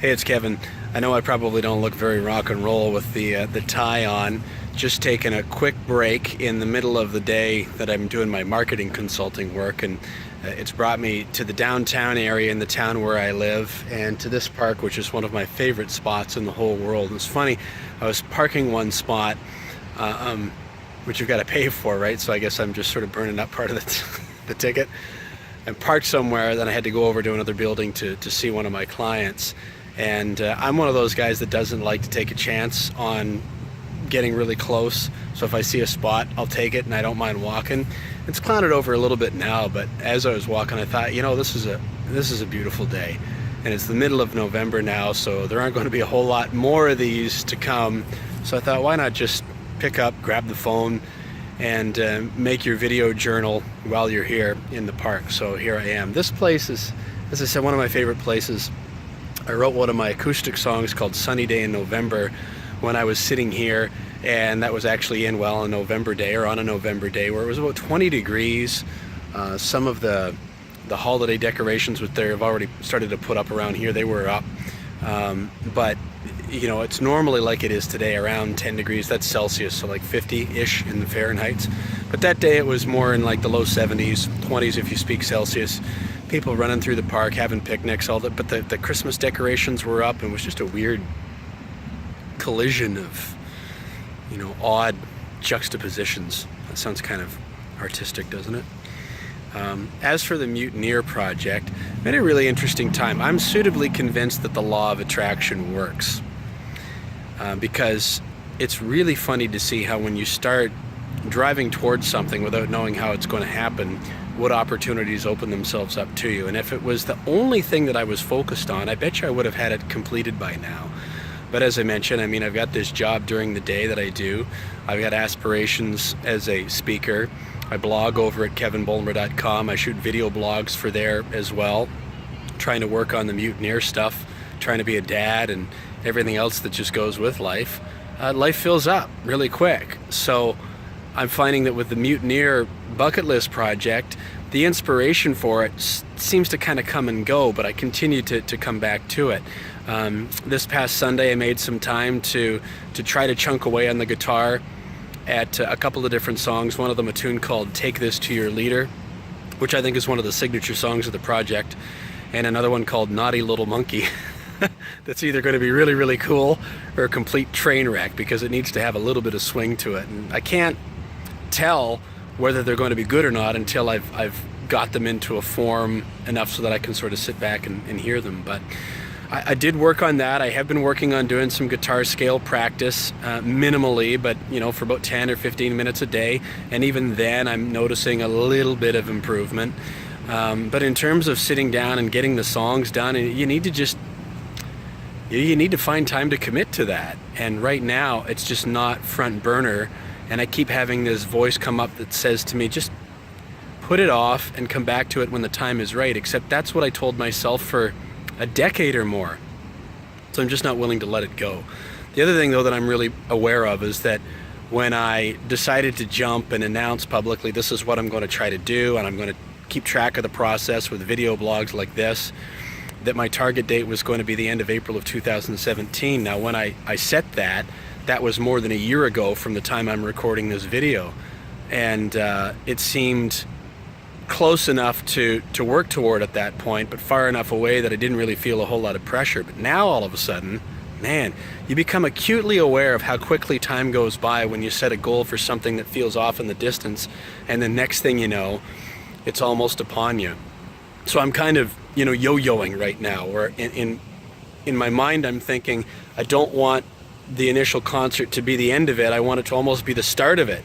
Hey, it's Kevin. I know I probably don't look very rock and roll with the tie on. Just taking a quick break in the middle of the day that I'm doing my marketing consulting work, and it's brought me to the downtown area in the town where I live, and to this park, which is one of my favorite spots in the whole world. And it's funny, I was parking one spot, which you've got to pay for, right? So I guess I'm just sort of burning up part of the ticket. I parked somewhere, then I had to go over to another building to see one of my clients. And I'm one of those guys that doesn't like to take a chance on getting really close. So if I see a spot, I'll take it, and I don't mind walking. It's clouded over a little bit now, but as I was walking, I thought, you know, this is a beautiful day. And it's the middle of November now, so there aren't going to be a whole lot more of these to come. So I thought, why not just pick up, grab the phone, and make your video journal while you're here in the park. So here I am. This place is, as I said, one of my favorite places. I wrote one of my acoustic songs called Sunny Day in November when I was sitting here, and that was actually in, well, a November day, or on a November day, where it was about 20 degrees. Some of the holiday decorations which they have already started to put up around here, they were up. But you know, it's normally like it is today, around 10 degrees. That's Celsius, so like 50-ish in the Fahrenheit. But that day it was more in like the low 70s, 20s if you speak Celsius. People running through the park, having picnics, all that. But the Christmas decorations were up, and it was just a weird collision of, you know, odd juxtapositions. That sounds kind of artistic, doesn't it? As for the Mutineer project, I had a really interesting time. I'm suitably convinced that the law of attraction works, because it's really funny to see how when you start driving towards something without knowing how it's going to happen, what opportunities open themselves up to you. And if it was the only thing that I was focused on, I bet you I would have had it completed by now. But as I mentioned, I mean, I've got this job during the day that I do. I've got aspirations as a speaker. I blog over at kevinbolmer.com. I shoot video blogs for there as well, trying to work on the Mutineer stuff, trying to be a dad and everything else that just goes with life. Life fills up really quick. So I'm finding that with the Mutineer bucket list project, the inspiration for it seems to kind of come and go, but I continue to come back to it. This past Sunday I made some time to try to chunk away on the guitar at a couple of different songs. One of them a tune called Take This to Your Leader, which I think is one of the signature songs of the project, and another one called Naughty Little Monkey. That's either going to be really, really cool or a complete train wreck, because it needs to have a little bit of swing to it. And I can't tell whether they're going to be good or not until I've got them into a form enough so that I can sort of sit back and hear them. But I did work on that. I have been working on doing some guitar scale practice, minimally, but you know, for about 10 or 15 minutes a day. And even then I'm noticing a little bit of improvement. But in terms of sitting down and getting the songs done, you need to find time to commit to that. And right now it's just not front burner. And I keep having this voice come up that says to me, just put it off and come back to it when the time is right. Except that's what I told myself for a decade or more. So I'm just not willing to let it go. The other thing, though, that I'm really aware of is that when I decided to jump and announce publicly, this is what I'm going to try to do, and I'm going to keep track of the process with video blogs like this, that my target date was going to be the end of April of 2017. Now, when I set that, that was more than a year ago from the time I'm recording this video. And it seemed close enough to work toward at that point, but far enough away that I didn't really feel a whole lot of pressure. But now all of a sudden, man, you become acutely aware of how quickly time goes by when you set a goal for something that feels off in the distance, and the next thing you know, it's almost upon you. So I'm kind of, you know, yo-yoing right now, or in my mind I'm thinking, I don't want the initial concert to be the end of it. I want it to almost be the start of it.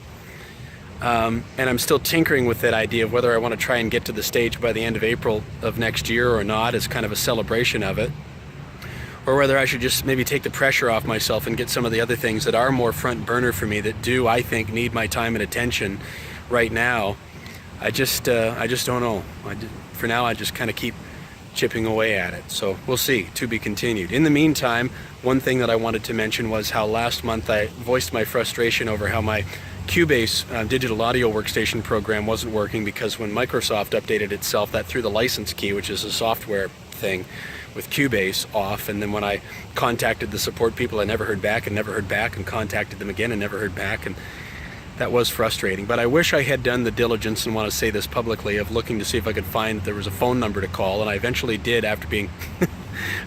And I'm still tinkering with that idea of whether I want to try and get to the stage by the end of April of next year or not, as kind of a celebration of it, or whether I should just maybe take the pressure off myself and get some of the other things that are more front burner for me, that do, I think, need my time and attention right now. I just don't know. For now, I just kind of keep chipping away at it. So we'll see, to be continued. In the meantime, one thing that I wanted to mention was how last month I voiced my frustration over how my Cubase digital audio workstation program wasn't working, because when Microsoft updated itself, that threw the license key, which is a software thing with Cubase off, and then when I contacted the support people, I never heard back and never heard back, and contacted them again and never heard back, and that was frustrating. But I wish I had done the diligence, and want to say this publicly, of looking to see if I could find there was a phone number to call, and I eventually did after being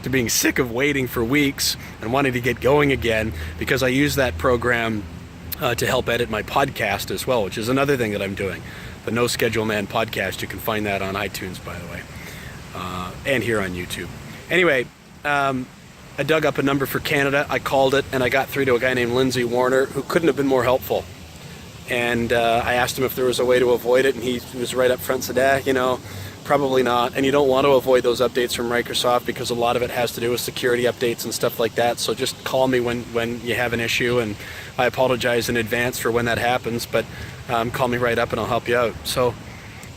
to being sick of waiting for weeks and wanting to get going again, because I use that program to help edit my podcast as well, which is another thing that I'm doing. The No Schedule Man podcast. You can find that on iTunes, by the way, and here on YouTube. Anyway, I dug up a number for Canada. I called it, and I got through to a guy named Lindsay Warner, who couldn't have been more helpful. And I asked him if there was a way to avoid it, and he was right up front and said, you know, probably not. And you don't want to avoid those updates from Microsoft, because a lot of it has to do with security updates and stuff like that. So just call me when you have an issue, and I apologize in advance for when that happens, but call me right up and I'll help you out. So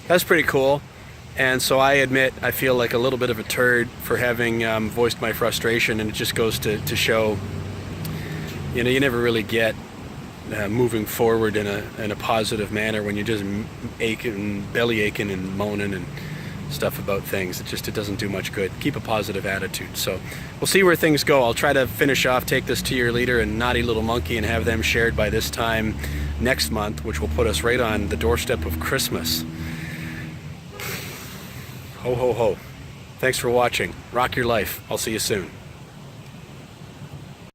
that's pretty cool. And so I admit I feel like a little bit of a turd for having voiced my frustration, and it just goes to show, you know, you never really get moving forward in a positive manner when you're just aching, belly aching and moaning and stuff about things. It doesn't do much good. Keep a positive attitude. So we'll see where things go. I'll try to finish off Take This to Your Leader and Naughty Little Monkey and have them shared by this time next month, which will put us right on the doorstep of Christmas. Ho, ho, ho. Thanks for watching. Rock your life. I'll see you soon.